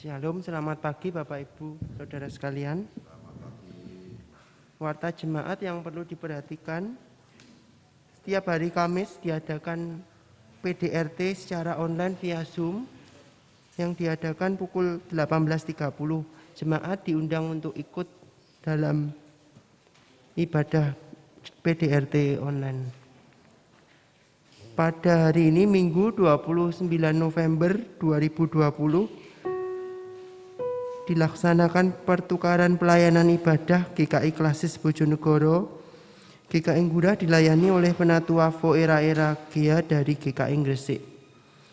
Shalom, selamat pagi Bapak Ibu, Saudara sekalian. Warta jemaat yang perlu diperhatikan, setiap hari Kamis diadakan PDRT secara online via Zoom yang diadakan pukul 18.30. Jemaat diundang untuk ikut dalam ibadah PDRT online. Pada hari ini Minggu 29 November 2020 dilaksanakan pertukaran pelayanan ibadah GKI Klasis Bojonegoro. GKI Ngurah dilayani oleh Penatua Vo Era Gea dari GKI Gresik.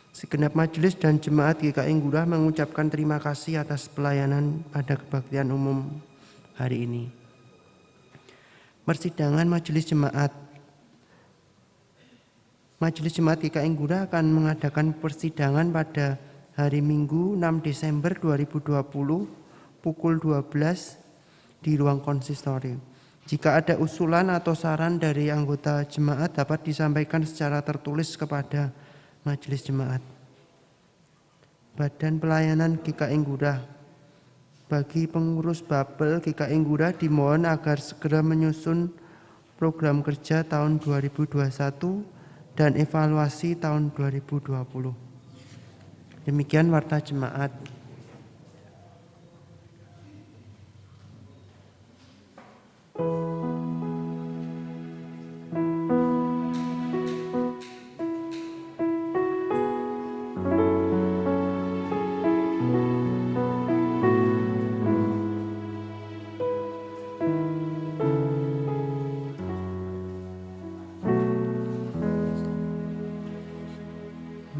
Segenap majelis dan jemaat GKI Ngurah mengucapkan terima kasih atas pelayanan pada kebaktian umum hari ini. Persidangan Majelis Jemaat. Majelis Jemaat GKI Ngurah akan mengadakan persidangan pada hari Minggu 6 Desember 2020 pukul 12 di ruang konsistori. Jika ada usulan atau saran dari anggota jemaat dapat disampaikan secara tertulis kepada Majelis Jemaat. Badan Pelayanan GKI Ngurah. Bagi pengurus Babel GKI Ngurah dimohon agar segera menyusun program kerja tahun 2021 dan evaluasi tahun 2020. Demikian warta jemaat.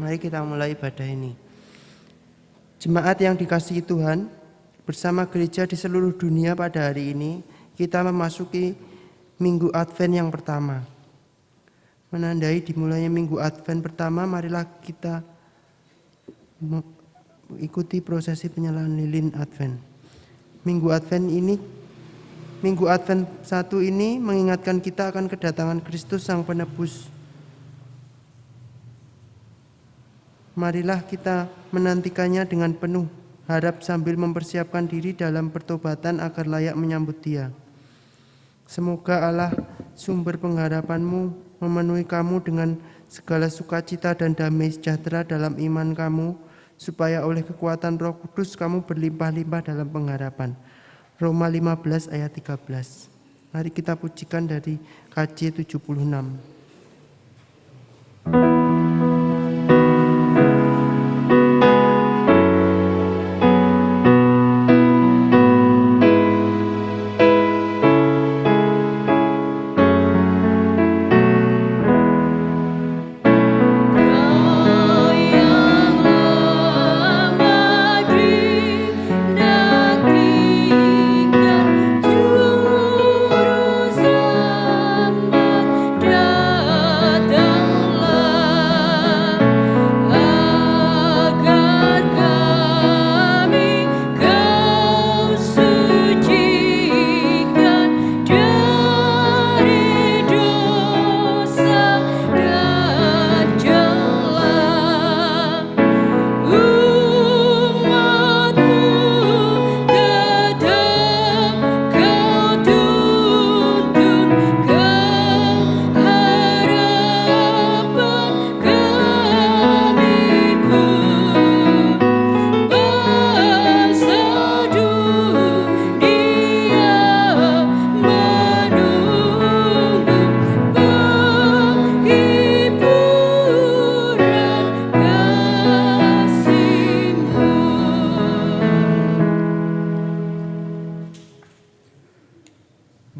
Mari kita mulai ibadah ini. Jemaat yang dikasihi Tuhan, bersama gereja di seluruh dunia pada hari ini, kita memasuki Minggu Advent yang pertama. Menandai dimulainya Minggu Advent pertama, marilah kita ikuti prosesi penyalaan lilin Advent. Minggu Advent 1 ini mengingatkan kita akan kedatangan Kristus Sang Penebus. Marilah kita menantikannya dengan penuh harap sambil mempersiapkan diri dalam pertobatan agar layak menyambut Dia. Semoga Allah sumber pengharapanmu memenuhi kamu dengan segala sukacita dan damai sejahtera dalam iman kamu, supaya oleh kekuatan Roh Kudus kamu berlimpah-limpah dalam pengharapan. Roma 15 ayat 13. Mari kita pujikan dari KJ 76.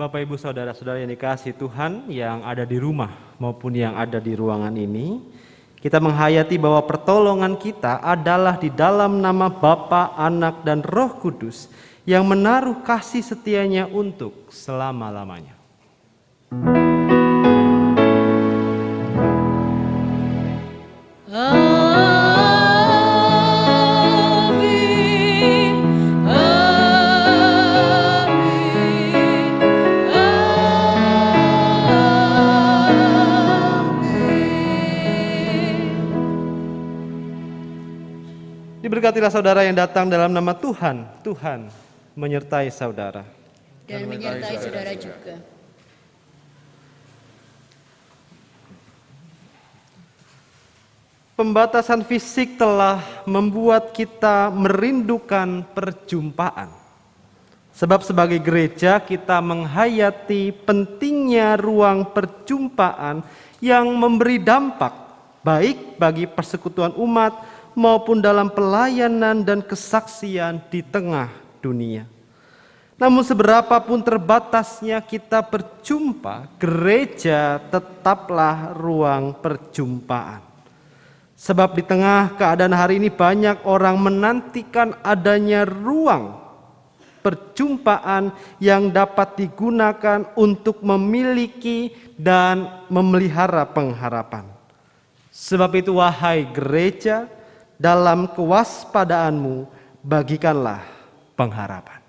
Bapak Ibu Saudara-saudara yang dikasihi Tuhan, yang ada di rumah maupun yang ada di ruangan ini, kita menghayati bahwa pertolongan kita adalah di dalam nama Bapa, Anak, dan Roh Kudus yang menaruh kasih setianya untuk selama-lamanya. Berkatilah saudara yang datang dalam nama Tuhan. Tuhan menyertai saudara. Dan menyertai saudara juga. Pembatasan fisik telah membuat kita merindukan perjumpaan. Sebab sebagai gereja kita menghayati pentingnya ruang perjumpaan yang memberi dampak baik bagi persekutuan umat maupun dalam pelayanan dan kesaksian di tengah dunia. Namun seberapapun terbatasnya kita berjumpa, gereja tetaplah ruang perjumpaan. Sebab di tengah keadaan hari ini banyak orang menantikan adanya ruang perjumpaan yang dapat digunakan untuk memiliki dan memelihara pengharapan. Sebab itu wahai gereja, dalam kewaspadaanmu bagikanlah pengharapan.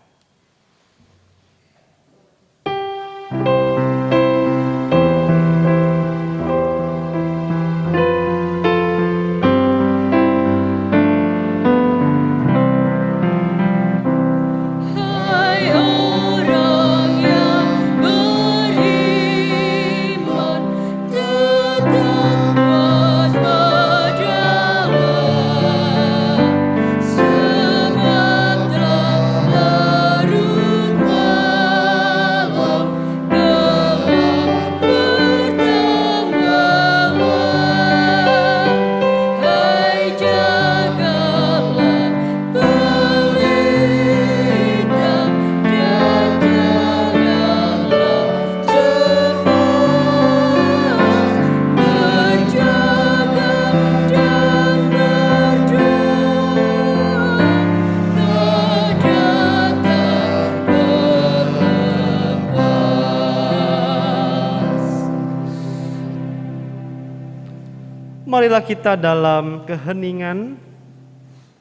Marilah kita dalam keheningan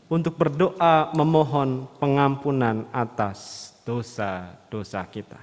untuk berdoa memohon pengampunan atas dosa-dosa kita.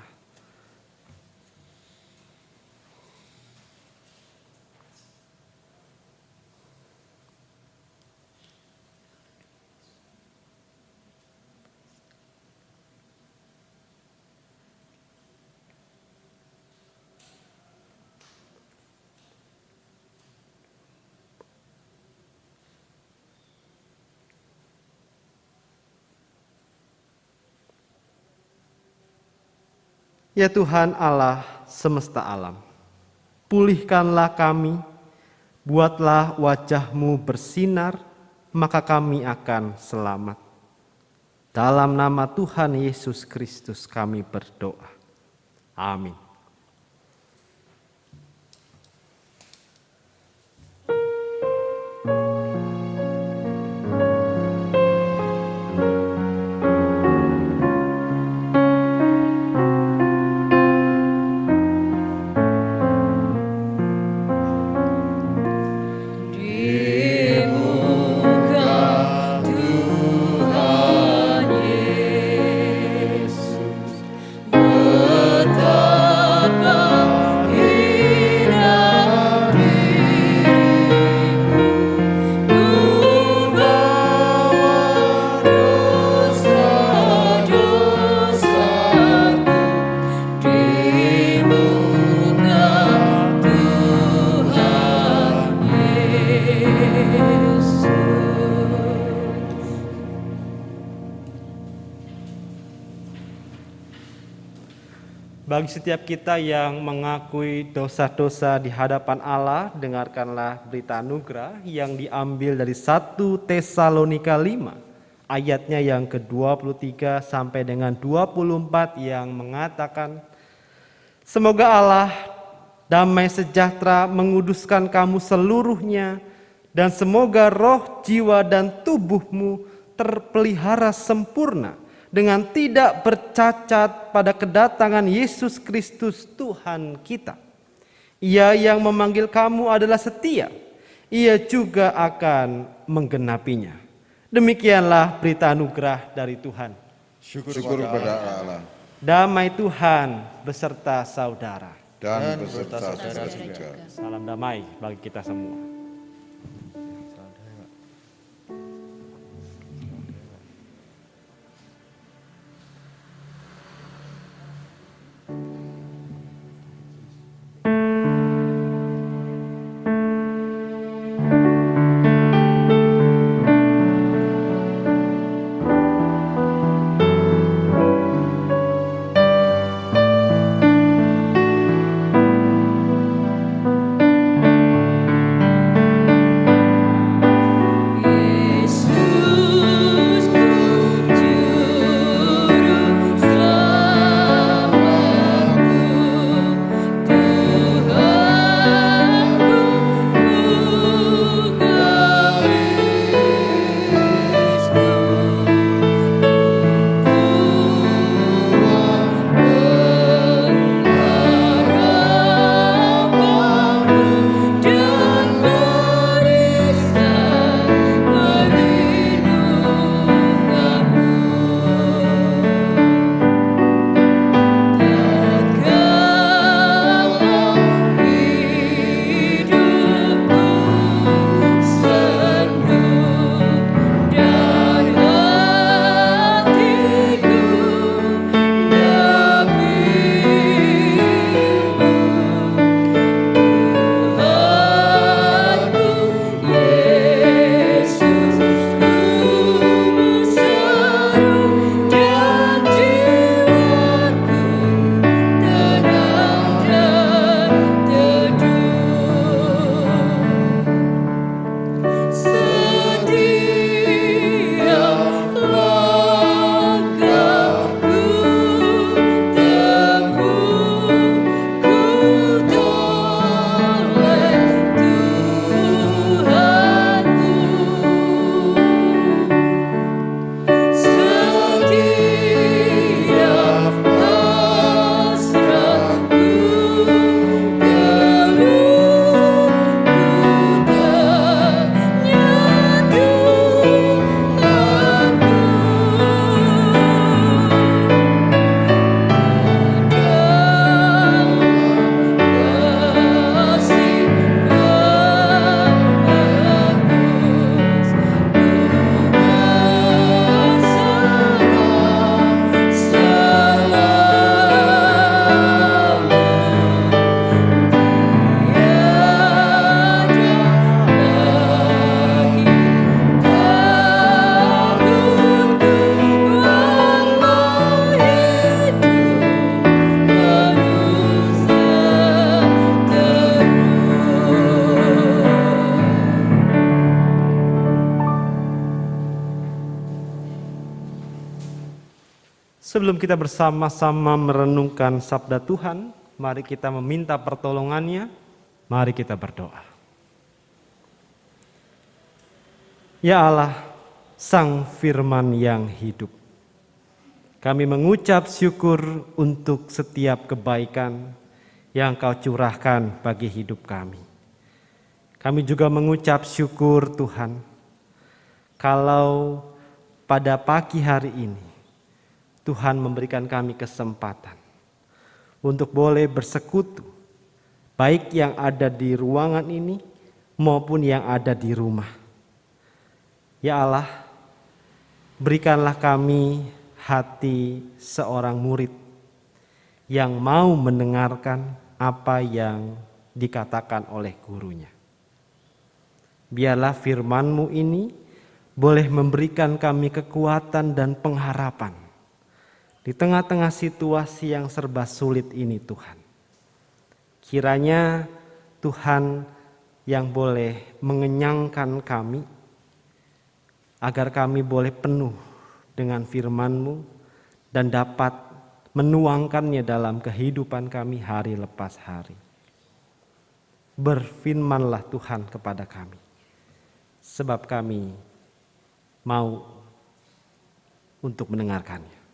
Ya Tuhan Allah semesta alam, pulihkanlah kami, buatlah wajah-Mu bersinar, maka kami akan selamat. Dalam nama Tuhan Yesus Kristus kami berdoa. Amin. Bagi setiap kita yang mengakui dosa-dosa di hadapan Allah, dengarkanlah berita anugerah yang diambil dari 1 Tesalonika 5, ayatnya yang ke-23 sampai dengan 24 yang mengatakan, semoga Allah damai sejahtera menguduskan kamu seluruhnya, dan semoga roh, jiwa, dan tubuhmu terpelihara sempurna dengan tidak bercacat pada kedatangan Yesus Kristus Tuhan kita. Ia yang memanggil kamu adalah setia, Ia juga akan menggenapinya. Demikianlah berita anugerah dari Tuhan. Syukur kepada Allah. Damai Tuhan beserta saudara. Dan beserta saudara juga. Salam damai bagi kita semua. Sebelum kita bersama-sama merenungkan sabda Tuhan, mari kita meminta pertolongannya, mari kita berdoa. Ya Allah, Sang Firman yang hidup, kami mengucap syukur untuk setiap kebaikan yang Kau curahkan bagi hidup kami. Kami juga mengucap syukur Tuhan, kalau pada pagi hari ini Tuhan memberikan kami kesempatan untuk boleh bersekutu, baik yang ada di ruangan ini maupun yang ada di rumah. Ya Allah, berikanlah kami hati seorang murid yang mau mendengarkan apa yang dikatakan oleh gurunya. Biarlah firman-Mu ini boleh memberikan kami kekuatan dan pengharapan di tengah-tengah situasi yang serba sulit ini Tuhan. Kiranya Tuhan yang boleh mengenyangkan kami, agar kami boleh penuh dengan firman-Mu dan dapat menuangkannya dalam kehidupan kami hari lepas hari. Berfirmanlah Tuhan kepada kami, sebab kami mau untuk mendengarkannya.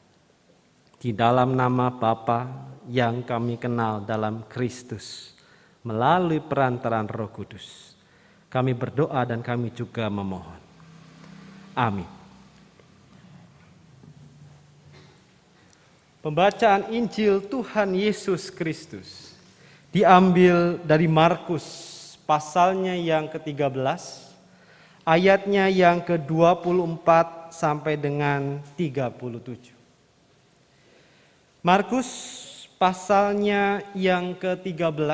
Di dalam nama Bapa yang kami kenal dalam Kristus, melalui perantaraan Roh Kudus, kami berdoa dan kami juga memohon. Amin. Pembacaan Injil Tuhan Yesus Kristus diambil dari Markus pasalnya yang ke-13, ayatnya yang ke-24 sampai dengan 37. Markus pasalnya yang ke-13,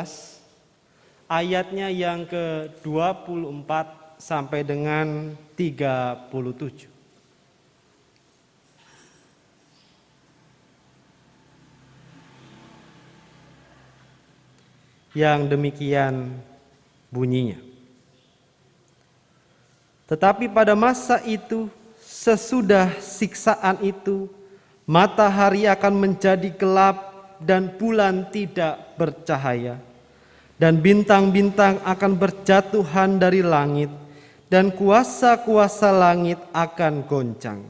ayatnya yang ke-24 sampai dengan 37. Yang demikian bunyinya. Tetapi pada masa itu, sesudah siksaan itu, matahari akan menjadi gelap dan bulan tidak bercahaya, dan bintang-bintang akan berjatuhan dari langit, dan kuasa-kuasa langit akan goncang.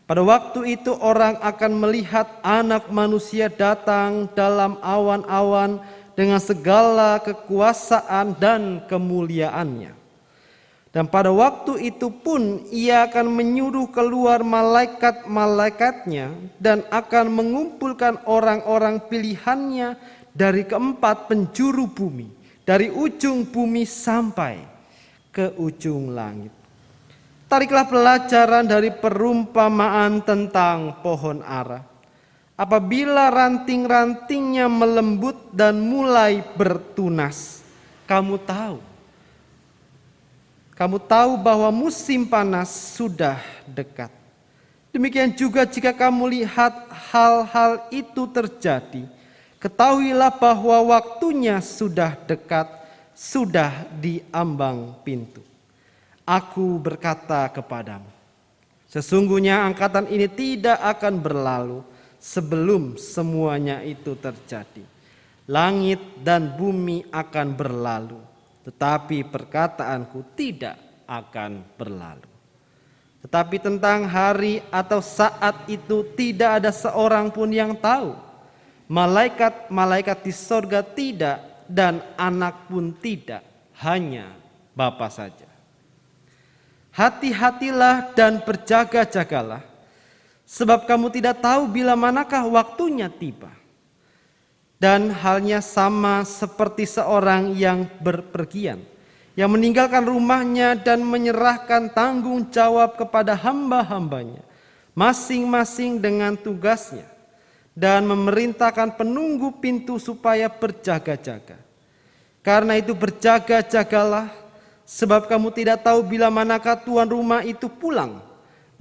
Pada waktu itu orang akan melihat Anak Manusia datang dalam awan-awan dengan segala kekuasaan dan kemuliaannya. Dan pada waktu itu pun ia akan menyuruh keluar malaikat-malaikatnya dan akan mengumpulkan orang-orang pilihannya dari keempat penjuru bumi, dari ujung bumi sampai ke ujung langit. Tariklah pelajaran dari perumpamaan tentang pohon ara. Apabila ranting-rantingnya melembut dan mulai bertunas, kamu tahu bahwa musim panas sudah dekat. Demikian juga jika kamu lihat hal-hal itu terjadi, ketahuilah bahwa waktunya sudah dekat, sudah di ambang pintu. Aku berkata kepadamu, sesungguhnya angkatan ini tidak akan berlalu sebelum semuanya itu terjadi. Langit dan bumi akan berlalu, tetapi perkataanku tidak akan berlalu. Tetapi tentang hari atau saat itu tidak ada seorang pun yang tahu. Malaikat-malaikat di sorga tidak, dan anak pun tidak, hanya Bapa saja. Hati-hatilah dan berjaga-jagalah, sebab kamu tidak tahu bila manakah waktunya tiba. Dan halnya sama seperti seorang yang berpergian, yang meninggalkan rumahnya dan menyerahkan tanggung jawab kepada hamba-hambanya, masing-masing dengan tugasnya, dan memerintahkan penunggu pintu supaya berjaga-jaga. Karena itu berjaga-jagalah, sebab kamu tidak tahu bila manakah tuan rumah itu pulang,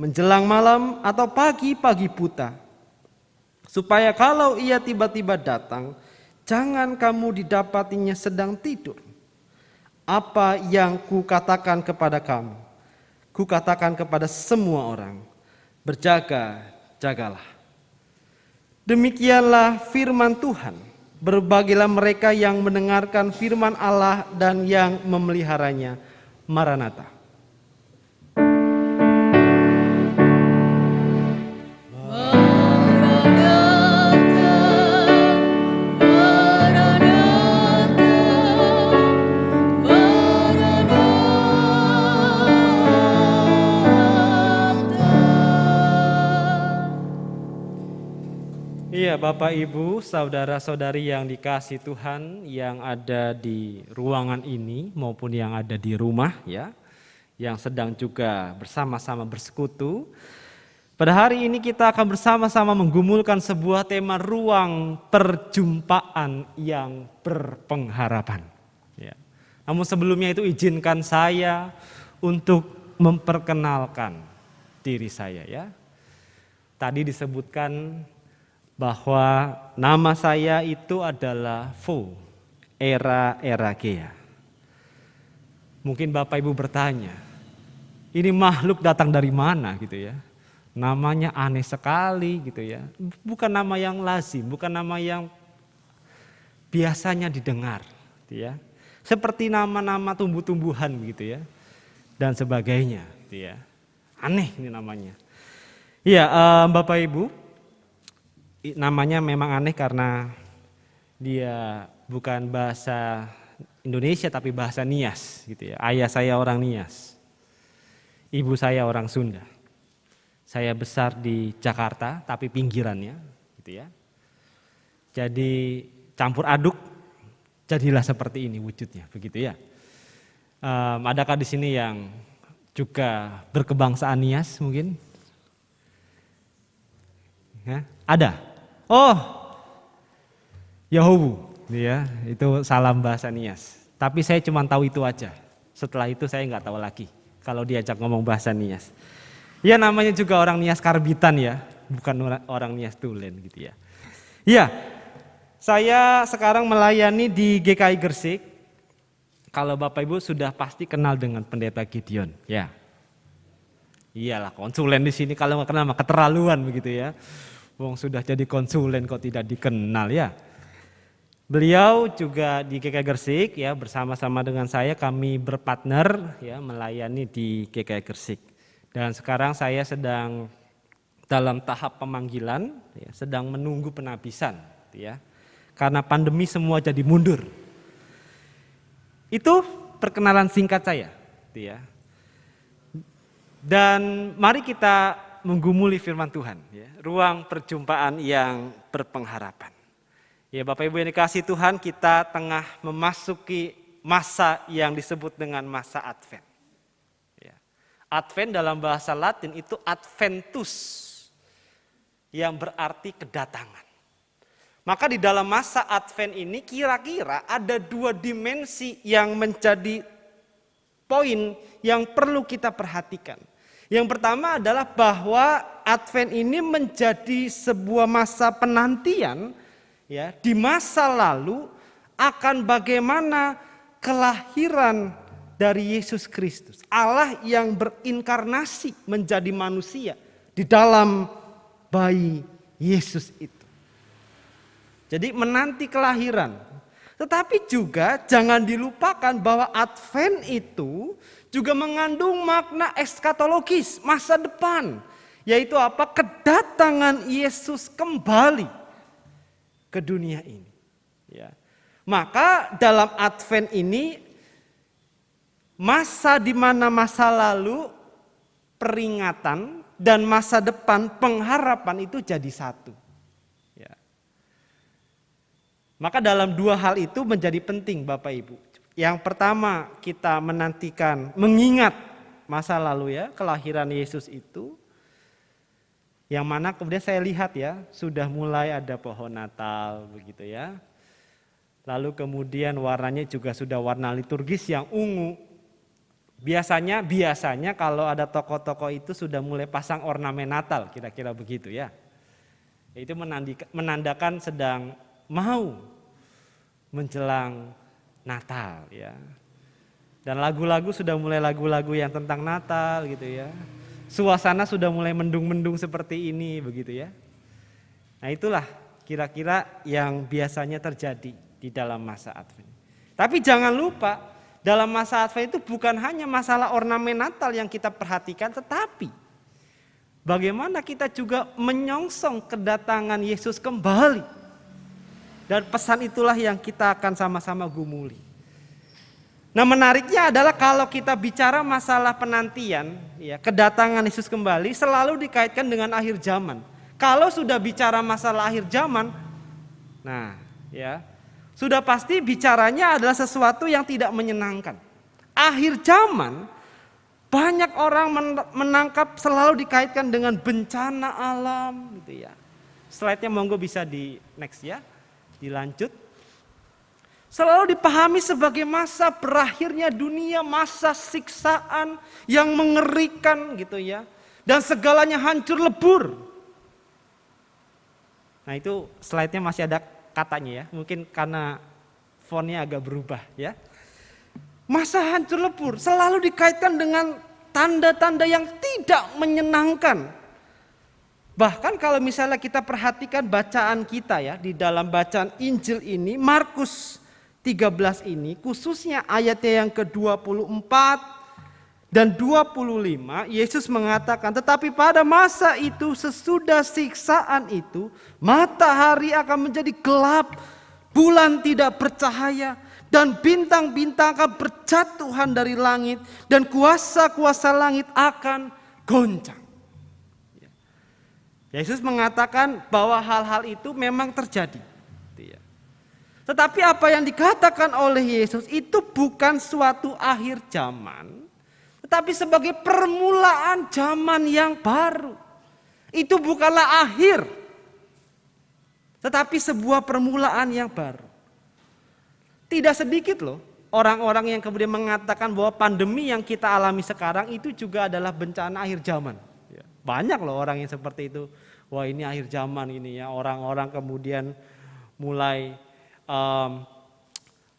menjelang malam atau pagi-pagi buta. Supaya kalau ia tiba-tiba datang, jangan kamu didapatinya sedang tidur. Apa yang kukatakan kepada kamu, kukatakan kepada semua orang, berjaga-jagalah. Demikianlah firman Tuhan. Berbahagialah mereka yang mendengarkan firman Allah dan yang memeliharanya. Maranatha. Iya, Bapak Ibu, saudara-saudari yang dikasihi Tuhan yang ada di ruangan ini maupun yang ada di rumah ya, yang sedang juga bersama-sama bersekutu. Pada hari ini kita akan bersama-sama menggumulkan sebuah tema ruang perjumpaan yang berpengharapan. Ya. Namun sebelumnya itu izinkan saya untuk memperkenalkan diri saya ya. Tadi disebutkan bahwa nama saya itu adalah Vo Era Gea. Mungkin Bapak Ibu bertanya, ini makhluk datang dari mana gitu ya? Namanya aneh sekali gitu ya. Bukan nama yang lazim, bukan nama yang biasanya didengar gitu ya. Seperti nama-nama tumbuh-tumbuhan begitu ya. Dan sebagainya gitu ya. Aneh ini namanya. Iya, Bapak Ibu, namanya memang aneh karena dia bukan bahasa Indonesia tapi bahasa Nias gitu ya. Ayah saya orang Nias. Ibu saya orang Sunda. Saya besar di Jakarta tapi pinggirannya gitu ya. Jadi campur aduk jadilah seperti ini wujudnya begitu ya. Adakah di sini yang juga berkebangsaan Nias mungkin? Ya, ada. Oh, Yahuwu, ya, itu salam bahasa Nias. Tapi saya cuma tahu itu aja. Setelah itu saya nggak tahu lagi kalau diajak ngomong bahasa Nias. Ya namanya juga orang Nias Karbitan ya, bukan orang Nias Tulen gitu ya. Ya, saya sekarang melayani di GKI Gresik. Kalau Bapak Ibu sudah pasti kenal dengan Pendeta Gideon, ya. Iyalah konsulen di sini kalau nggak kenal mah keterlaluan begitu ya. Wong sudah jadi konsulen kok tidak dikenal ya. Beliau juga di GKI Gresik ya, bersama-sama dengan saya kami berpartner ya melayani di GKI Gresik. Dan sekarang saya sedang dalam tahap pemanggilan ya, sedang menunggu penabisan ya. Karena pandemi semua jadi mundur. Itu perkenalan singkat saya ya. Dan mari kita menggumuli firman Tuhan, ya, ruang perjumpaan yang berpengharapan. Ya Bapak Ibu yang dikasihi Tuhan, kita tengah memasuki masa yang disebut dengan masa Advent. Ya. Advent dalam bahasa Latin itu Adventus, yang berarti kedatangan. Maka di dalam masa Advent ini kira-kira ada dua dimensi yang menjadi poin yang perlu kita perhatikan. Yang pertama adalah bahwa Advent ini menjadi sebuah masa penantian ya, di masa lalu akan bagaimana kelahiran dari Yesus Kristus. Allah yang berinkarnasi menjadi manusia di dalam bayi Yesus itu. Jadi menanti kelahiran. Tetapi juga jangan dilupakan bahwa Advent itu juga mengandung makna eskatologis, masa depan. Yaitu apa? Kedatangan Yesus kembali ke dunia ini. Ya. Maka dalam Advent ini, masa di mana masa lalu, peringatan, dan masa depan, pengharapan itu jadi satu. Ya. Maka dalam dua hal itu menjadi penting Bapak Ibu. Yang pertama kita menantikan, mengingat masa lalu ya, kelahiran Yesus itu. Yang mana kemudian saya lihat ya, sudah mulai ada pohon Natal begitu ya. Lalu kemudian warnanya juga sudah warna liturgis yang ungu. Biasanya kalau ada toko-toko itu sudah mulai pasang ornamen Natal, kira-kira begitu ya. Itu menandakan sedang mau menjelang Natal ya. Dan lagu-lagu sudah mulai lagu-lagu yang tentang Natal gitu ya. Suasana sudah mulai mendung-mendung seperti ini begitu ya. Nah itulah kira-kira yang biasanya terjadi di dalam masa Advent. Tapi jangan lupa, dalam masa Advent itu bukan hanya masalah ornamen Natal yang kita perhatikan, tetapi bagaimana kita juga menyongsong kedatangan Yesus kembali. Dan pesan itulah yang kita akan sama-sama gumuli. Nah menariknya adalah kalau kita bicara masalah penantian, ya, kedatangan Yesus kembali selalu dikaitkan dengan akhir zaman. Kalau sudah bicara masalah akhir zaman, nah ya sudah pasti bicaranya adalah sesuatu yang tidak menyenangkan. Akhir zaman banyak orang menangkap selalu dikaitkan dengan bencana alam gitu ya. Slide-nya monggo bisa di next ya, dilanjut. Selalu dipahami sebagai masa berakhirnya dunia, masa siksaan yang mengerikan gitu ya. Dan segalanya hancur lebur. Nah itu slide-nya masih ada katanya ya, mungkin karena fontnya agak berubah ya. Masa hancur lebur selalu dikaitkan dengan tanda-tanda yang tidak menyenangkan. Bahkan kalau misalnya kita perhatikan bacaan kita ya, di dalam bacaan Injil ini, Markus 13 ini, khususnya ayatnya yang ke-24 dan 25, Yesus mengatakan, tetapi pada masa itu sesudah siksaan itu, matahari akan menjadi gelap, bulan tidak bercahaya, dan bintang-bintang akan berjatuhan dari langit, dan kuasa-kuasa langit akan goncang. Yesus mengatakan bahwa hal-hal itu memang terjadi. Tetapi apa yang dikatakan oleh Yesus itu bukan suatu akhir zaman, tetapi sebagai permulaan zaman yang baru. Itu bukanlah akhir, tetapi sebuah permulaan yang baru. Tidak sedikit loh orang-orang yang kemudian mengatakan bahwa pandemi yang kita alami sekarang itu juga adalah bencana akhir zaman. Banyak loh orang yang seperti itu. Wah ini akhir zaman ini ya, orang-orang kemudian mulai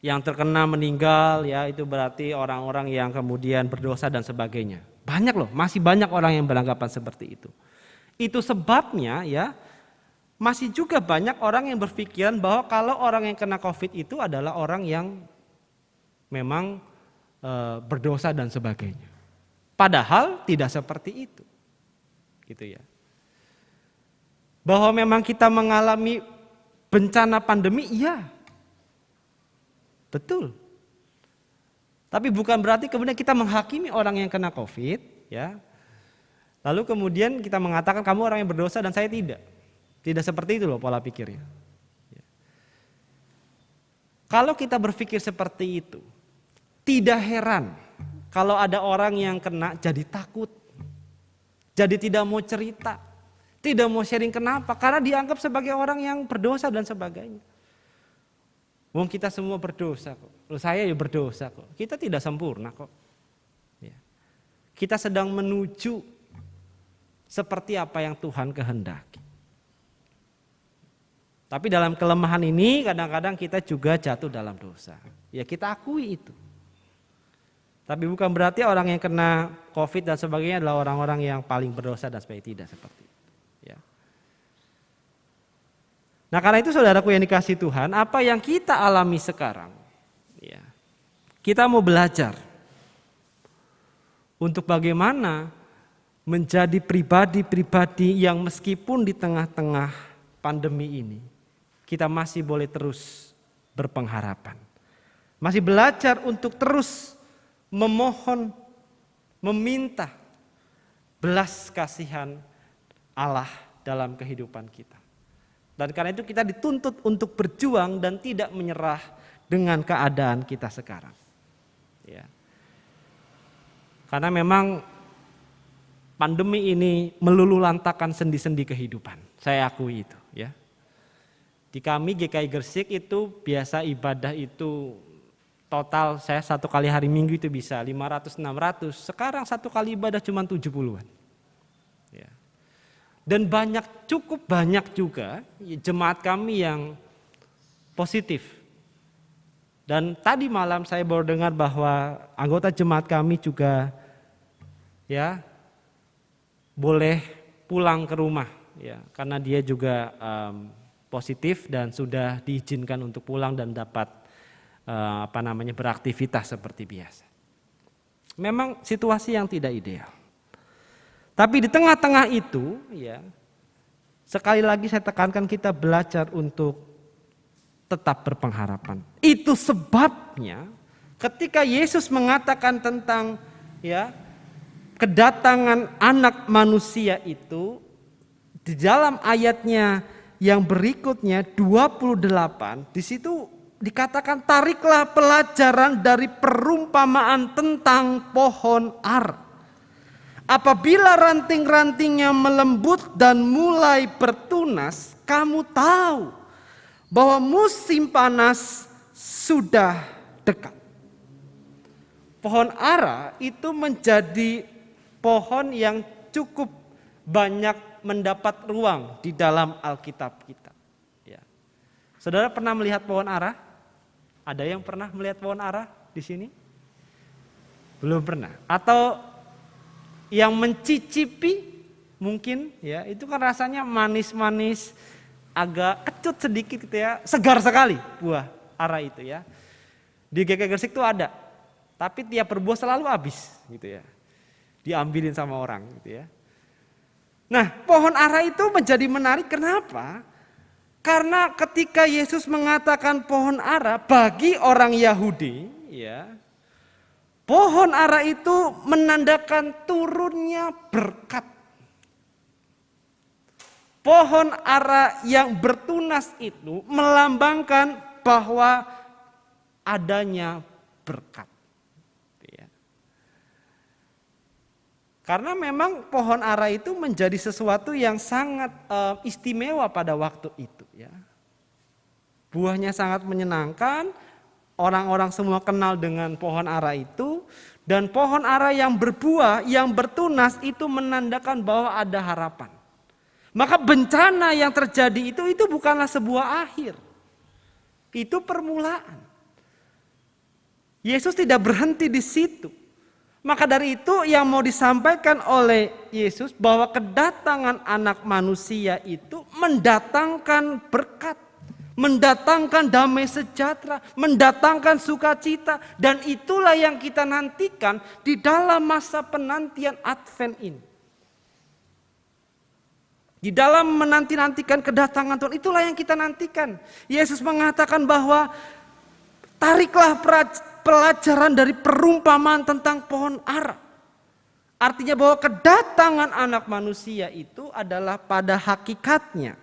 yang terkena meninggal ya, itu berarti orang-orang yang kemudian berdosa dan sebagainya. Banyak loh, masih banyak orang yang beranggapan seperti itu. Itu sebabnya ya, masih juga banyak orang yang berpikiran bahwa kalau orang yang kena COVID itu adalah orang yang memang berdosa dan sebagainya. Padahal tidak seperti itu. Gitu ya. Bahwa memang kita mengalami bencana pandemi, iya. Betul. Tapi bukan berarti kemudian kita menghakimi orang yang kena COVID, ya. Lalu kemudian kita mengatakan kamu orang yang berdosa dan saya tidak. Tidak seperti itu loh pola pikirnya. Ya. Kalau kita berpikir seperti itu, tidak heran kalau ada orang yang kena jadi takut. Jadi tidak mau cerita, tidak mau sharing kenapa, karena dianggap sebagai orang yang berdosa dan sebagainya. Wong kita semua berdosa kok. Loh saya ya berdosa kok. Kita tidak sempurna kok. Ya. Kita sedang menuju seperti apa yang Tuhan kehendaki. Tapi dalam kelemahan ini kadang-kadang kita juga jatuh dalam dosa. Ya kita akui itu. Tapi bukan berarti orang yang kena COVID dan sebagainya adalah orang-orang yang paling berdosa dan sebagainya. Tidak seperti itu. Ya. Nah karena itu saudaraku yang dikasihi Tuhan, apa yang kita alami sekarang, ya, kita mau belajar untuk bagaimana menjadi pribadi-pribadi yang meskipun di tengah-tengah pandemi ini, kita masih boleh terus berpengharapan. Masih belajar untuk terus memohon, meminta belas kasihan Allah dalam kehidupan kita. Dan karena itu kita dituntut untuk berjuang dan tidak menyerah dengan keadaan kita sekarang. Ya. Karena memang pandemi ini meluluhlantakkan sendi-sendi kehidupan. Saya akui itu. Ya. Di kami GKI Gresik itu biasa ibadah itu total saya satu kali hari Minggu itu bisa 500-600. Sekarang satu kali ibadah cuma 70-an. Ya. Dan cukup banyak juga jemaat kami yang positif. Dan tadi malam saya baru dengar bahwa anggota jemaat kami juga ya boleh pulang ke rumah ya, karena dia juga positif dan sudah diizinkan untuk pulang dan dapat beraktivitas seperti biasa. Memang situasi yang tidak ideal. Tapi di tengah-tengah itu, ya, sekali lagi saya tekankan kita belajar untuk tetap berpengharapan. Itu sebabnya ketika Yesus mengatakan tentang ya kedatangan anak manusia itu, di dalam ayatnya yang berikutnya 28, di situ dikatakan tariklah pelajaran dari perumpamaan tentang pohon ara. Apabila ranting-rantingnya melembut dan mulai bertunas, kamu tahu bahwa musim panas sudah dekat. Pohon ara itu menjadi pohon yang cukup banyak mendapat ruang di dalam Alkitab kita. Ya. Saudara pernah melihat pohon ara? Ada yang pernah melihat pohon ara di sini? Belum pernah. Atau yang mencicipi mungkin ya, itu kan rasanya manis-manis, agak kecut sedikit gitu ya, segar sekali buah ara itu ya. Di GKI Gresik itu ada, tapi tiap berbuah selalu habis gitu ya, diambilin sama orang gitu ya. Nah, pohon ara itu menjadi menarik, kenapa? Karena ketika Yesus mengatakan pohon ara bagi orang Yahudi ya, pohon ara itu menandakan turunnya berkat. Pohon ara yang bertunas itu melambangkan bahwa adanya berkat. Karena memang pohon ara itu menjadi sesuatu yang sangat istimewa pada waktu itu. Ya. Buahnya sangat menyenangkan. Orang-orang semua kenal dengan pohon ara itu, dan pohon ara yang berbuah, yang bertunas itu menandakan bahwa ada harapan. Maka bencana yang terjadi itu bukanlah sebuah akhir. Itu permulaan. Yesus tidak berhenti di situ. Maka dari itu yang mau disampaikan oleh Yesus bahwa kedatangan anak manusia itu mendatangkan berkat. Mendatangkan damai sejahtera, mendatangkan sukacita, dan itulah yang kita nantikan di dalam masa penantian Advent ini. Di dalam menanti-nantikan kedatangan Tuhan, itulah yang kita nantikan. Yesus mengatakan bahwa tariklah pelajaran dari perumpamaan tentang pohon ara. Artinya bahwa kedatangan anak manusia itu adalah pada hakikatnya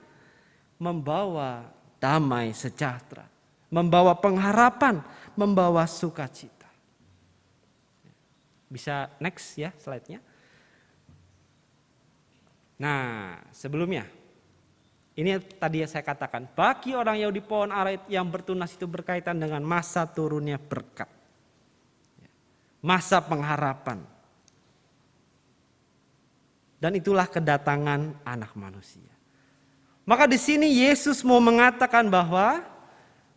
membawa damai sejahtera, membawa pengharapan, membawa sukacita. Bisa next ya slide-nya. Nah, sebelumnya ini tadi saya katakan, bagi orang Yahudi pohon ara yang bertunas itu berkaitan dengan masa turunnya berkat. Masa pengharapan. Dan itulah kedatangan anak manusia. Maka di sini Yesus mau mengatakan bahwa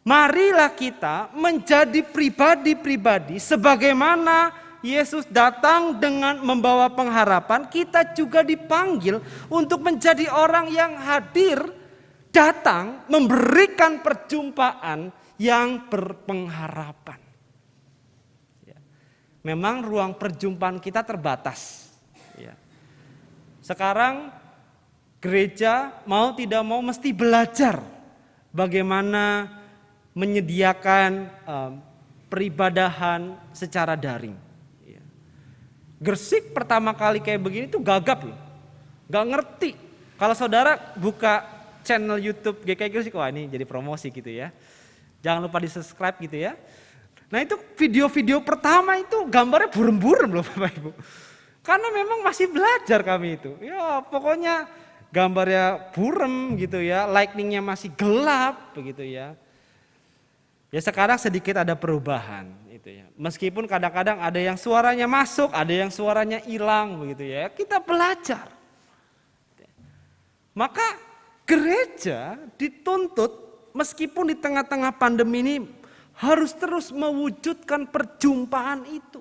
marilah kita menjadi pribadi-pribadi sebagaimana Yesus datang dengan membawa pengharapan, kita juga dipanggil untuk menjadi orang yang hadir, datang memberikan perjumpaan yang berpengharapan. Memang ruang perjumpaan kita terbatas. Sekarang gereja mau tidak mau mesti belajar bagaimana menyediakan peribadahan secara daring. Gresik pertama kali kayak begini tuh gagap loh, gak ngerti. Kalau saudara buka channel YouTube GKI Gresik, wah ini jadi promosi gitu ya. Jangan lupa di subscribe gitu ya. Nah itu video-video pertama itu gambarnya burem-burem loh Bapak Ibu. Karena memang masih belajar kami itu. Ya pokoknya gambarnya burem gitu ya, lightningnya masih gelap begitu ya. Ya sekarang sedikit ada perubahan itu ya. Meskipun kadang-kadang ada yang suaranya masuk, ada yang suaranya hilang begitu ya. Kita belajar. Maka gereja dituntut meskipun di tengah-tengah pandemi ini harus terus mewujudkan perjumpaan itu.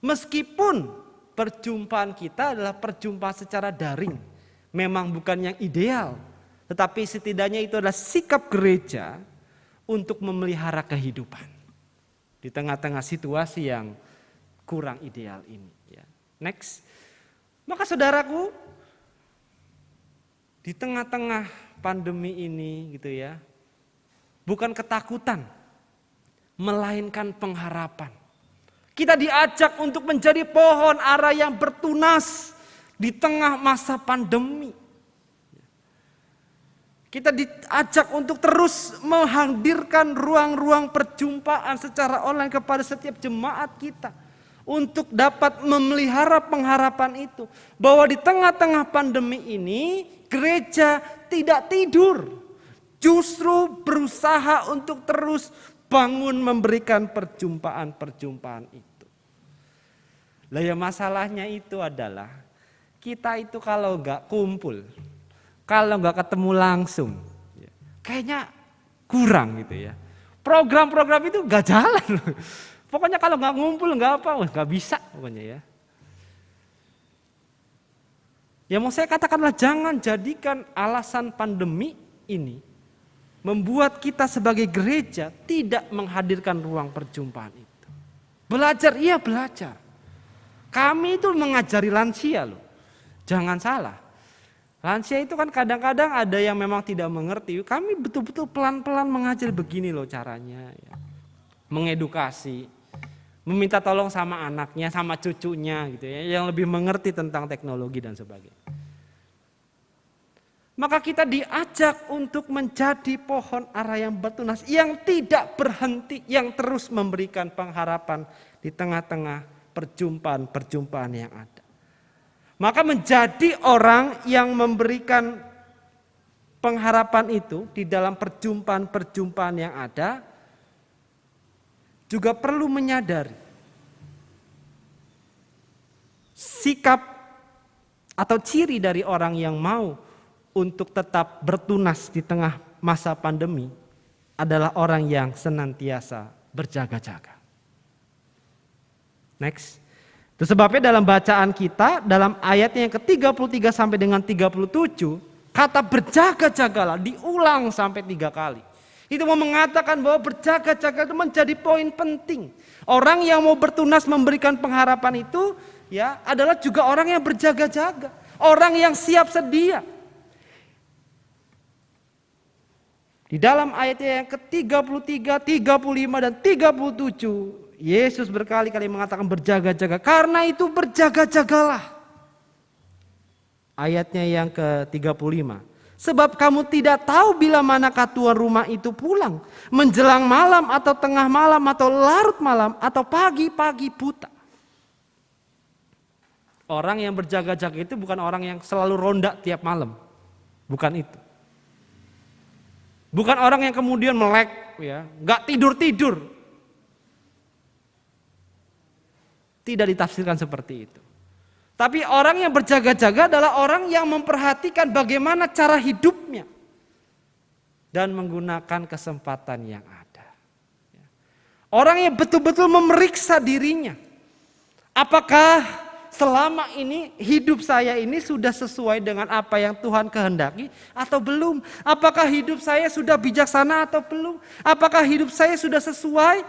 Meskipun perjumpaan kita adalah perjumpaan secara daring. memang bukan yang ideal, tetapi setidaknya itu adalah sikap gereja untuk memelihara kehidupan di tengah-tengah situasi yang kurang ideal ini. Ya. Next, maka saudaraku, di tengah-tengah pandemi ini gitu ya, bukan ketakutan, melainkan pengharapan. Kita diajak untuk menjadi pohon ara yang bertunas di tengah masa pandemi. Kita diajak untuk terus menghadirkan ruang-ruang perjumpaan secara online kepada setiap jemaat kita. Untuk dapat memelihara pengharapan itu. Bahwa di tengah-tengah pandemi ini gereja tidak tidur. Justru berusaha untuk terus bangun memberikan perjumpaan-perjumpaan itu. Lah ya masalahnya itu adalah kita itu kalau nggak kumpul, kalau nggak ketemu langsung, kayaknya kurang gitu ya. Program-program itu nggak jalan. Pokoknya kalau nggak ngumpul nggak apa, nggak bisa pokoknya ya. Ya mau saya katakanlah jangan jadikan alasan pandemi ini membuat kita sebagai gereja tidak menghadirkan ruang perjumpaan itu. Belajar, iya belajar. Kami itu mengajari lansia loh. Jangan salah. Lansia itu kan kadang-kadang ada yang memang tidak mengerti. Kami betul-betul pelan-pelan mengajar begini loh caranya. Ya. Mengedukasi. Meminta tolong sama anaknya, sama cucunya gitu ya. Yang lebih mengerti tentang teknologi dan sebagainya. Maka kita diajak untuk menjadi pohon ara yang bertunas, yang tidak berhenti, yang terus memberikan pengharapan di tengah-tengah perjumpaan-perjumpaan yang ada. Maka menjadi orang yang memberikan pengharapan itu di dalam perjumpaan-perjumpaan yang ada, juga perlu menyadari sikap atau ciri dari orang yang mau untuk tetap bertunas di tengah masa pandemi adalah orang yang senantiasa berjaga-jaga. Next. Itu sebabnya dalam bacaan kita, dalam ayatnya yang ke-33 sampai dengan 37, kata berjaga-jagalah diulang sampai 3 kali. Itu mau mengatakan bahwa berjaga-jaga itu menjadi poin penting. Orang yang mau bertunas memberikan pengharapan itu ya adalah juga orang yang berjaga-jaga. Orang yang siap sedia. Di dalam ayatnya yang ke-33, 35 dan 37, Yesus berkali-kali mengatakan berjaga-jaga. Karena itu berjaga-jagalah. Ayatnya yang ke-35. Sebab kamu tidak tahu bila manakah tuan rumah itu pulang. Menjelang malam atau tengah malam atau larut malam atau pagi-pagi buta. Orang yang berjaga-jaga itu bukan orang yang selalu ronda tiap malam. Bukan itu. Bukan orang yang kemudian melek, ya, nggak tidur-tidur. Tidak ditafsirkan seperti itu. Tapi orang yang berjaga-jaga adalah orang yang memperhatikan bagaimana cara hidupnya dan menggunakan kesempatan yang ada. Orang yang betul-betul memeriksa dirinya. Apakah selama ini hidup saya ini sudah sesuai dengan apa yang Tuhan kehendaki atau belum? Apakah hidup saya sudah bijaksana atau belum? Apakah hidup saya sudah sesuai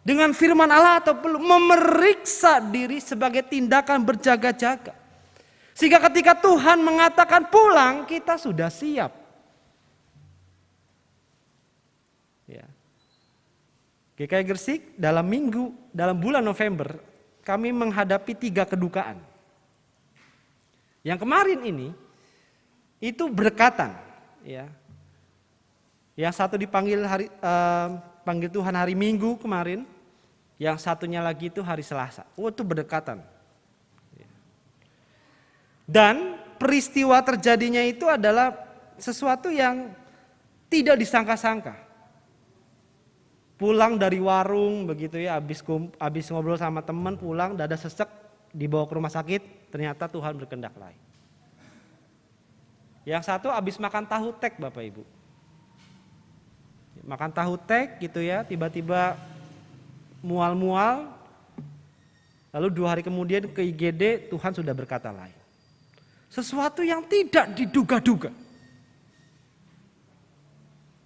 dengan firman Allah atau belum? Memeriksa diri sebagai tindakan berjaga-jaga. Sehingga ketika Tuhan mengatakan pulang, kita sudah siap. Ya. GKI Gresik dalam bulan November, kami menghadapi 3 kedukaan. Yang kemarin ini itu berdekatan, ya. Yang satu dipanggil panggil Tuhan hari Minggu kemarin, yang satunya lagi itu hari Selasa. Itu berdekatan. Dan peristiwa terjadinya itu adalah sesuatu yang tidak disangka-sangka. Pulang dari warung begitu ya, habis ngobrol sama teman, pulang dada sesek, dibawa ke rumah sakit, ternyata Tuhan berkehendak lain. Yang satu habis makan tahu tek Bapak Ibu. Makan tahu tek gitu ya, tiba-tiba mual-mual, lalu 2 hari kemudian ke IGD, Tuhan sudah berkata lain. Sesuatu yang tidak diduga-duga.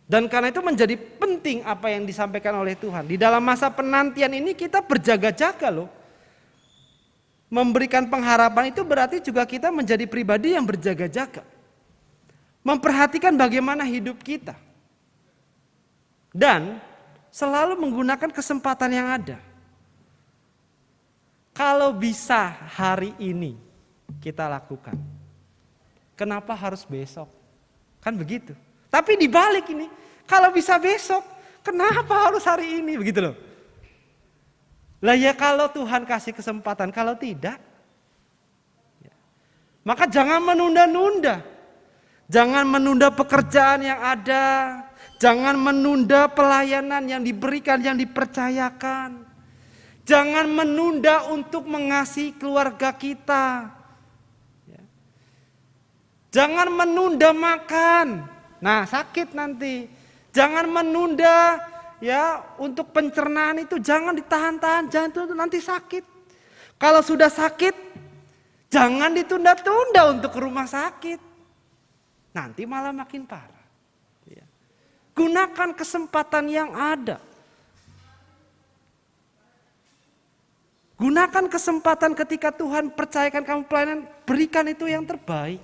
Dan karena itu menjadi penting apa yang disampaikan oleh Tuhan. Di dalam masa penantian ini kita berjaga-jaga loh. Memberikan pengharapan itu berarti juga kita menjadi pribadi yang berjaga-jaga. Memperhatikan bagaimana hidup kita. Dan selalu menggunakan kesempatan yang ada. Kalau bisa hari ini kita lakukan. Kenapa harus besok? Kan begitu. Tapi dibalik ini, kalau bisa besok, kenapa harus hari ini? Begitu loh. Lah ya kalau Tuhan kasih kesempatan, kalau tidak, ya. Maka jangan menunda-nunda. Jangan menunda pekerjaan yang ada. Jangan menunda pelayanan yang diberikan, yang dipercayakan. Jangan menunda untuk mengasihi keluarga kita. Ya. Jangan menunda makan. Nah, sakit nanti. Jangan menunda ya untuk pencernaan itu, jangan ditahan-tahan, jangan itu nanti sakit. Kalau sudah sakit, jangan ditunda-tunda untuk ke rumah sakit. Nanti malah makin parah. Ya. Gunakan kesempatan yang ada. Gunakan kesempatan ketika Tuhan percayakan kamu pelayanan, berikan itu yang terbaik.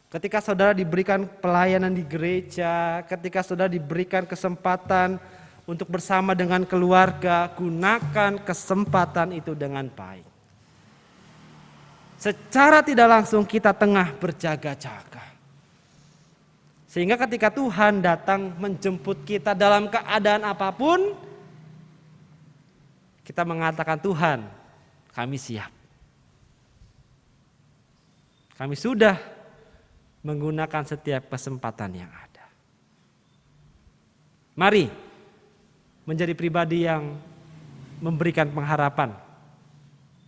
Ketika saudara diberikan pelayanan di gereja, ketika saudara diberikan kesempatan untuk bersama dengan keluarga, gunakan kesempatan itu dengan baik. Secara tidak langsung kita tengah berjaga-jaga. Sehingga ketika Tuhan datang menjemput kita dalam keadaan apapun, kita mengatakan, Tuhan, kami siap. Kami sudah menggunakan setiap kesempatan yang ada. Mari menjadi pribadi yang memberikan pengharapan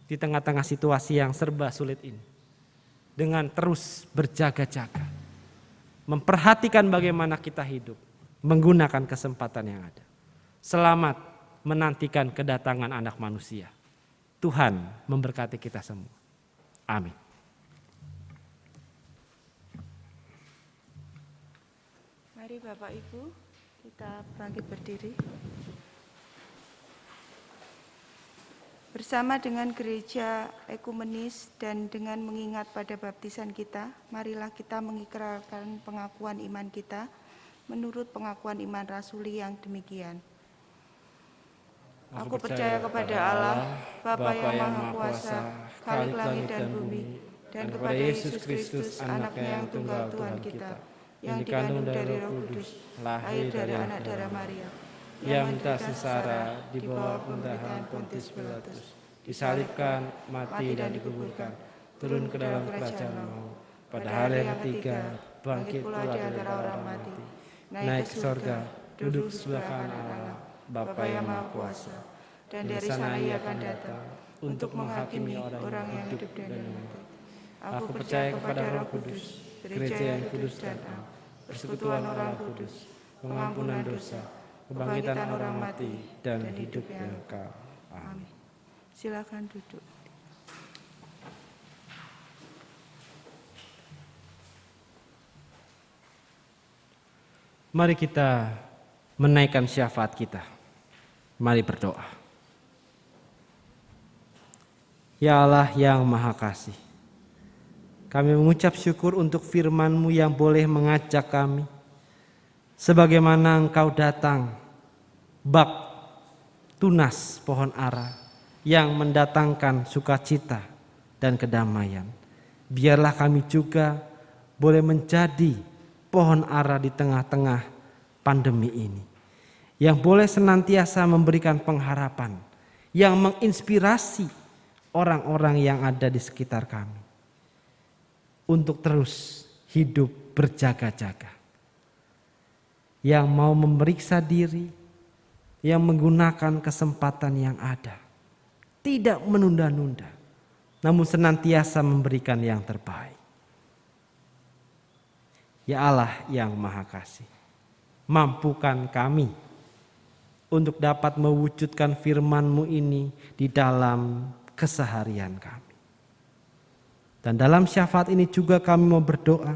di tengah-tengah situasi yang serba sulit ini. Dengan terus berjaga-jaga. Memperhatikan bagaimana kita hidup. Menggunakan kesempatan yang ada. Selamat menantikan kedatangan Anak Manusia. Tuhan memberkati kita semua. Amin. Mari Bapak Ibu, kita bangkit berdiri. Bersama dengan gereja ekumenis dan dengan mengingat pada baptisan kita, marilah kita mengikrarkan pengakuan iman kita menurut pengakuan iman rasuli yang demikian. Aku percaya kepada Allah, Bapa yang Maha Kuasa, Khalik langit dan bumi, dan kepada Yesus Kristus, Anaknya yang tunggal Tuhan kita, yang dikandung dari Roh Kudus, lahir dari anak darah Maria, yang minta sesara, di bawah pemerintahan Pontius Pilatus, disalibkan, mati dan dikuburkan, turun ke dalam kerajaan maut, pada hari yang ketiga, bangkit pula di antara orang mati, naik ke surga, duduk sebelah kanan Allah, Bapa yang Maha Kuasa, dan dari sana Ia akan datang untuk menghakimi orang yang hidup dan yang mati. Aku percaya kepada Roh Kudus, gereja yang kudus dan am, persekutuan orang kudus, pengampunan dosa, kebangkitan orang mati, dan hidup yang kekal. Amin. Silakan duduk. Mari kita menaikkan syafaat kita. Mari berdoa. Ya Allah yang Maha Kasih, kami mengucap syukur untuk firman-Mu yang boleh mengajak kami. Sebagaimana Engkau datang, bak tunas pohon ara yang mendatangkan sukacita dan kedamaian. Biarlah kami juga boleh menjadi pohon ara di tengah-tengah pandemi ini. Yang boleh senantiasa memberikan pengharapan, yang menginspirasi orang-orang yang ada di sekitar kami. Untuk terus hidup berjaga-jaga. Yang mau memeriksa diri, yang menggunakan kesempatan yang ada. Tidak menunda-nunda, namun senantiasa memberikan yang terbaik. Ya Allah yang Maha Kasih, mampukan kami untuk dapat mewujudkan firman-Mu ini di dalam keseharian kami. Dan dalam syafaat ini juga kami mau berdoa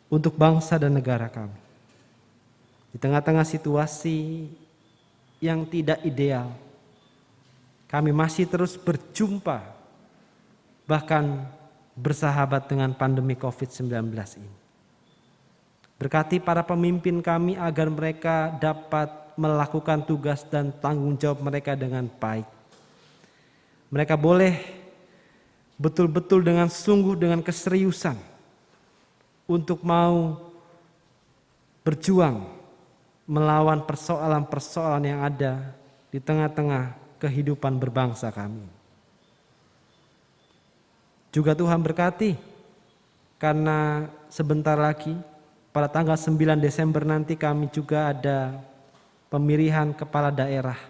untuk bangsa dan negara kami. Di tengah-tengah situasi yang tidak ideal, kami masih terus berjumpa, bahkan bersahabat dengan pandemi COVID-19 ini. Berkati para pemimpin kami agar mereka dapat melakukan tugas dan tanggung jawab mereka dengan baik. Mereka boleh betul-betul dengan sungguh, dengan keseriusan untuk mau berjuang melawan persoalan-persoalan yang ada di tengah-tengah kehidupan berbangsa kami. Juga Tuhan berkati, karena sebentar lagi pada tanggal 9 Desember nanti kami juga ada pemilihan kepala daerah.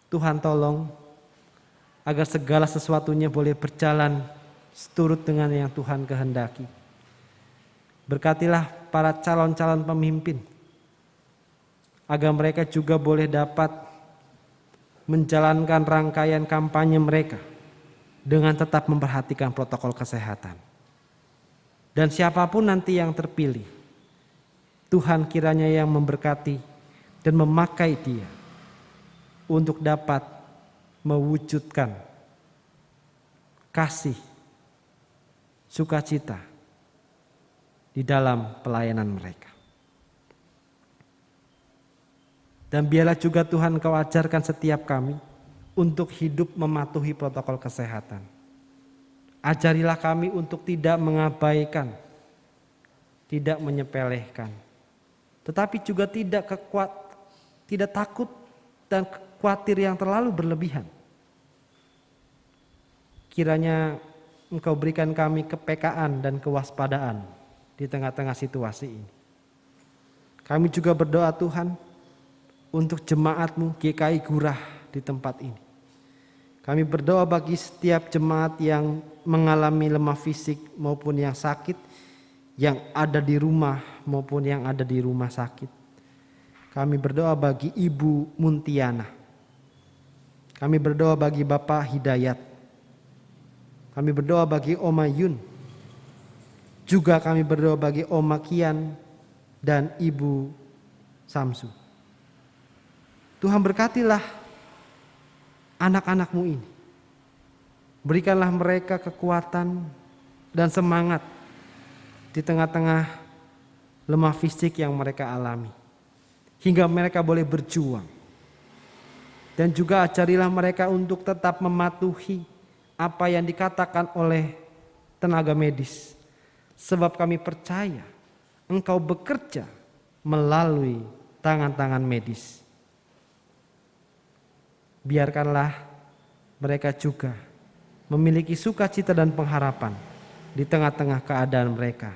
Tuhan tolong agar segala sesuatunya boleh berjalan seturut dengan yang Tuhan kehendaki. Berkatilah para calon-calon pemimpin, agar mereka juga boleh dapat menjalankan rangkaian kampanye mereka dengan tetap memperhatikan protokol kesehatan. Dan siapapun nanti yang terpilih, Tuhan kiranya yang memberkati dan memakai dia untuk dapat mewujudkan kasih, sukacita di dalam pelayanan mereka. Dan biarlah juga Tuhan Kau ajarkan setiap kami untuk hidup mematuhi protokol kesehatan. Ajarilah kami untuk tidak mengabaikan, tidak menyepelekan, tetapi juga tidak takut dan khawatir yang terlalu berlebihan. Kiranya Engkau berikan kami kepekaan dan kewaspadaan di tengah-tengah situasi ini. Kami juga berdoa Tuhan untuk jemaat-Mu GKI Gurah di tempat ini. Kami berdoa bagi setiap jemaat yang mengalami lemah fisik maupun yang sakit, yang ada di rumah maupun yang ada di rumah sakit. Kami berdoa bagi Ibu Muntiana. Kami berdoa bagi Bapak Hidayat. Kami berdoa bagi Oma Yun. Juga kami berdoa bagi Oma Kian dan Ibu Samsu. Tuhan berkatilah anak-anak-Mu ini. Berikanlah mereka kekuatan dan semangat di tengah-tengah lemah fisik yang mereka alami, hingga mereka boleh berjuang. Dan juga ajarilah mereka untuk tetap mematuhi apa yang dikatakan oleh tenaga medis. Sebab kami percaya Engkau bekerja melalui tangan-tangan medis. Biarkanlah mereka juga memiliki sukacita dan pengharapan di tengah-tengah keadaan mereka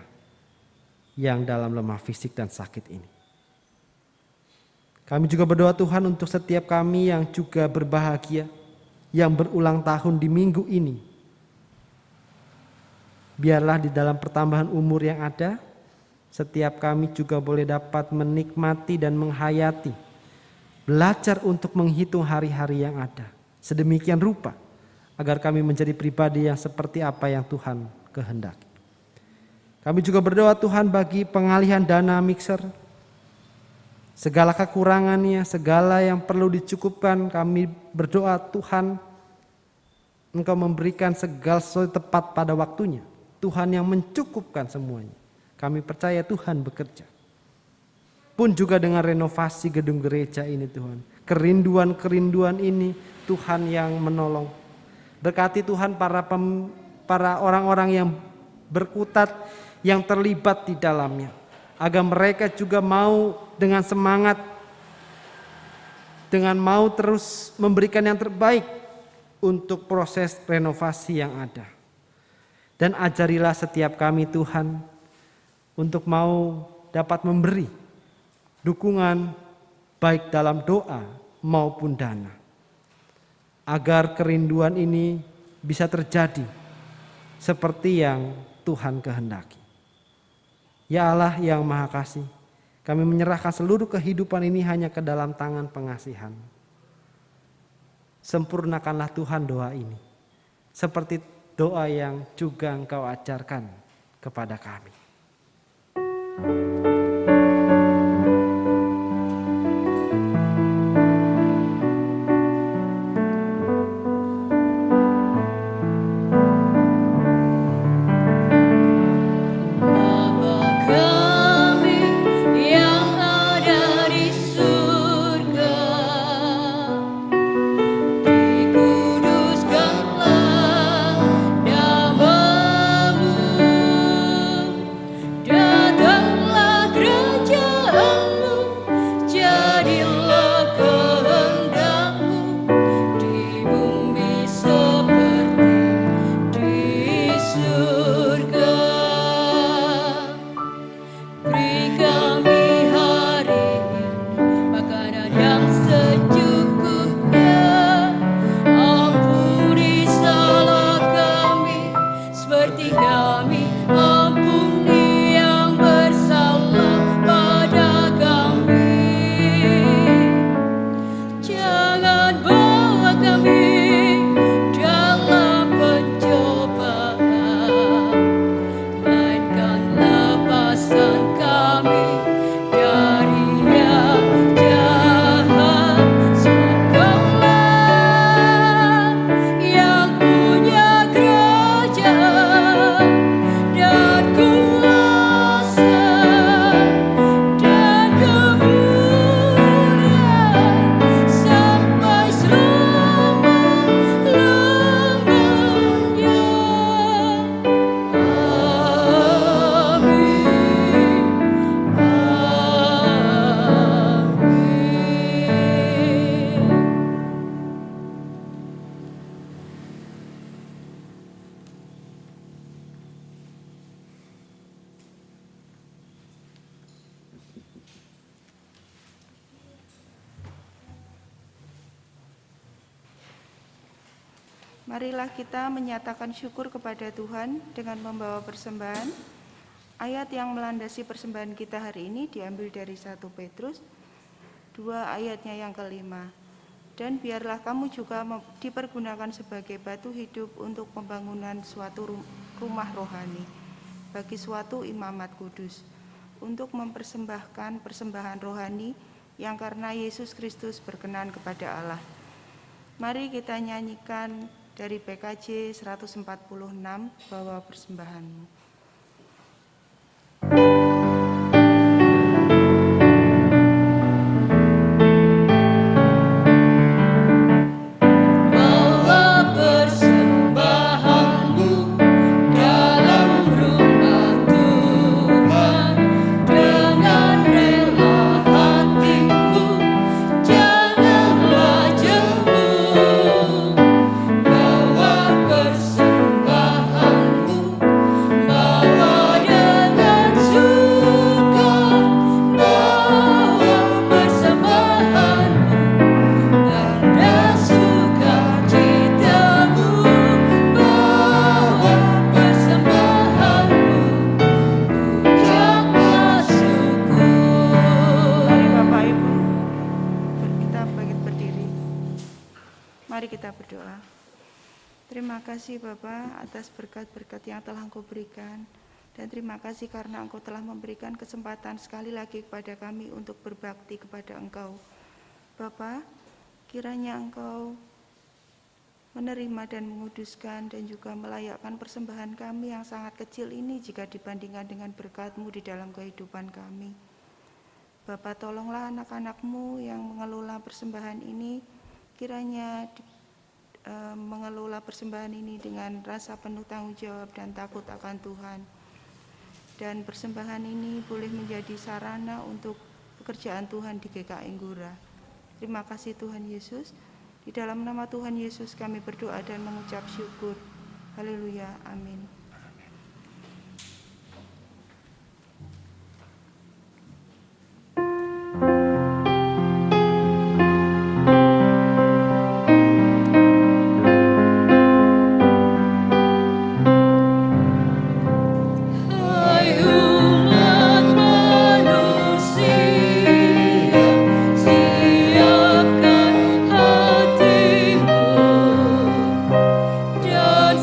yang dalam lemah fisik dan sakit ini. Kami juga berdoa Tuhan untuk setiap kami yang juga berbahagia, yang berulang tahun di minggu ini. Biarlah di dalam pertambahan umur yang ada, setiap kami juga boleh dapat menikmati dan menghayati, belajar untuk menghitung hari-hari yang ada. Sedemikian rupa, agar kami menjadi pribadi yang seperti apa yang Tuhan kehendaki. Kami juga berdoa Tuhan bagi pengalihan dana mixer, segala kekurangannya, segala yang perlu dicukupkan, kami berdoa Tuhan Engkau memberikan segala sesuatu tepat pada waktunya. Tuhan yang mencukupkan semuanya. Kami percaya Tuhan bekerja. Pun juga dengan renovasi gedung gereja ini Tuhan. Kerinduan-kerinduan ini Tuhan yang menolong. Berkati Tuhan para orang-orang yang berkutat, yang terlibat di dalamnya. Agar mereka juga mau dengan semangat, dengan mau terus memberikan yang terbaik untuk proses renovasi yang ada. Dan ajarilah setiap kami Tuhan untuk mau dapat memberi dukungan baik dalam doa maupun dana. Agar kerinduan ini bisa terjadi seperti yang Tuhan kehendaki. Ya Allah yang Maha Kasih, kami menyerahkan seluruh kehidupan ini hanya ke dalam tangan pengasihan. Sempurnakanlah Tuhan doa ini. seperti doa yang juga Engkau ajarkan kepada kami. Marilah kita menyatakan syukur kepada Tuhan dengan membawa persembahan. Ayat yang melandasi persembahan kita hari ini diambil dari 1 Petrus 2 ayatnya yang kelima. Dan biarlah kamu juga dipergunakan sebagai batu hidup untuk pembangunan suatu rumah rohani bagi suatu imamat kudus, untuk mempersembahkan persembahan rohani yang karena Yesus Kristus berkenan kepada Allah. Mari kita nyanyikan dari PKJ 146, bawa persembahanmu. Mari kita berdoa. Terima kasih Bapa atas berkat-berkat yang telah Engkau berikan. Dan terima kasih karena Engkau telah memberikan kesempatan sekali lagi kepada kami untuk berbakti kepada Engkau. Bapa, kiranya Engkau menerima dan menguduskan dan juga melayakkan persembahan kami yang sangat kecil ini jika dibandingkan dengan berkat-Mu di dalam kehidupan kami. Bapa, tolonglah anak-anak-Mu yang mengelola persembahan ini, kiranya mengelola persembahan ini dengan rasa penuh tanggung jawab dan takut akan Tuhan. Dan persembahan ini boleh menjadi sarana untuk pekerjaan Tuhan di GKI Nggura. Terima kasih Tuhan Yesus. Di dalam nama Tuhan Yesus kami berdoa dan mengucap syukur. Haleluya. Amin. Dan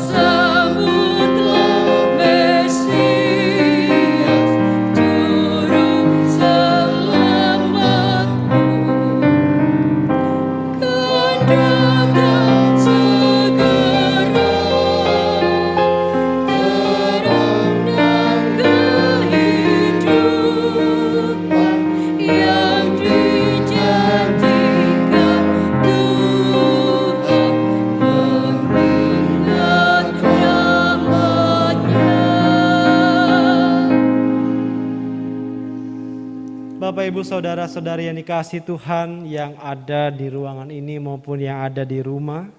Bapak Ibu saudara-saudari yang dikasihi Tuhan yang ada di ruangan ini maupun yang ada di rumah,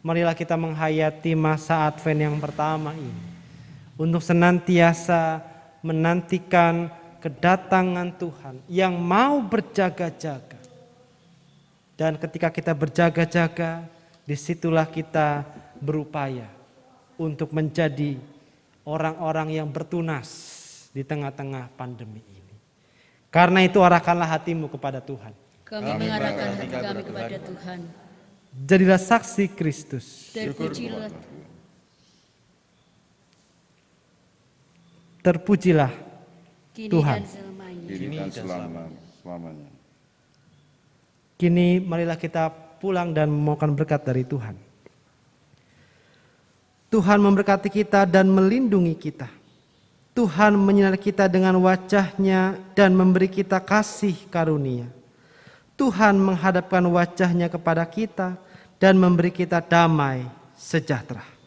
marilah kita menghayati masa Advent yang pertama ini untuk senantiasa menantikan kedatangan Tuhan yang mau berjaga-jaga. Dan ketika kita berjaga-jaga, disitulah kita berupaya untuk menjadi orang-orang yang bertunas di tengah-tengah pandemi ini. Karena itu arahkanlah hatimu kepada Tuhan. Kami mengarahkan hati kami kepada Tuhan. Jadilah saksi Kristus. Terpujilah Terpujilah kini Tuhan. dan selamanya. Kini dan selamanya. Kini marilah kita pulang dan memohon berkat dari Tuhan. Tuhan memberkati kita dan melindungi kita. Tuhan menyinari kita dengan wajah-Nya dan memberi kita kasih karunia. Tuhan menghadapkan wajah-Nya kepada kita dan memberi kita damai sejahtera.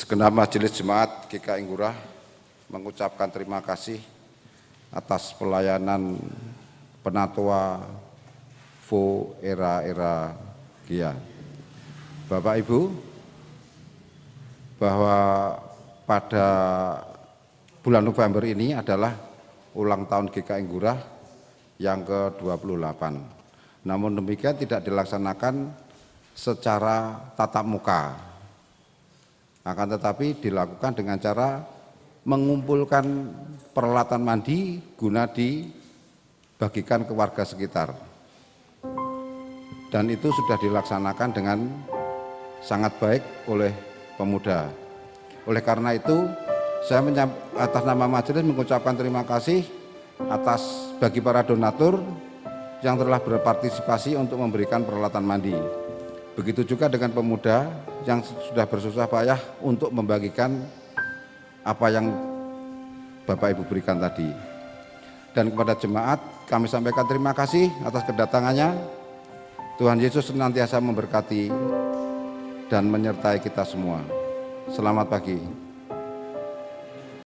Segenap Majelis Jemaat GKI Ngurah mengucapkan terima kasih atas pelayanan Penatua Vo Era Gia. Bapak Ibu, bahwa pada bulan November ini adalah ulang tahun GKI Ngurah yang ke-28. Namun demikian tidak dilaksanakan secara tatap muka. Akan tetapi dilakukan dengan cara mengumpulkan peralatan mandi guna dibagikan ke warga sekitar. Dan itu sudah dilaksanakan dengan sangat baik oleh pemuda. Oleh karena itu, saya atas nama majelis mengucapkan terima kasih atas bagi para donatur yang telah berpartisipasi untuk memberikan peralatan mandi. Begitu juga dengan pemuda yang sudah bersusah payah untuk membagikan apa yang Bapak Ibu berikan tadi. Dan kepada jemaat kami sampaikan terima kasih atas kedatangannya. Tuhan Yesus senantiasa memberkati dan menyertai kita semua. Selamat pagi.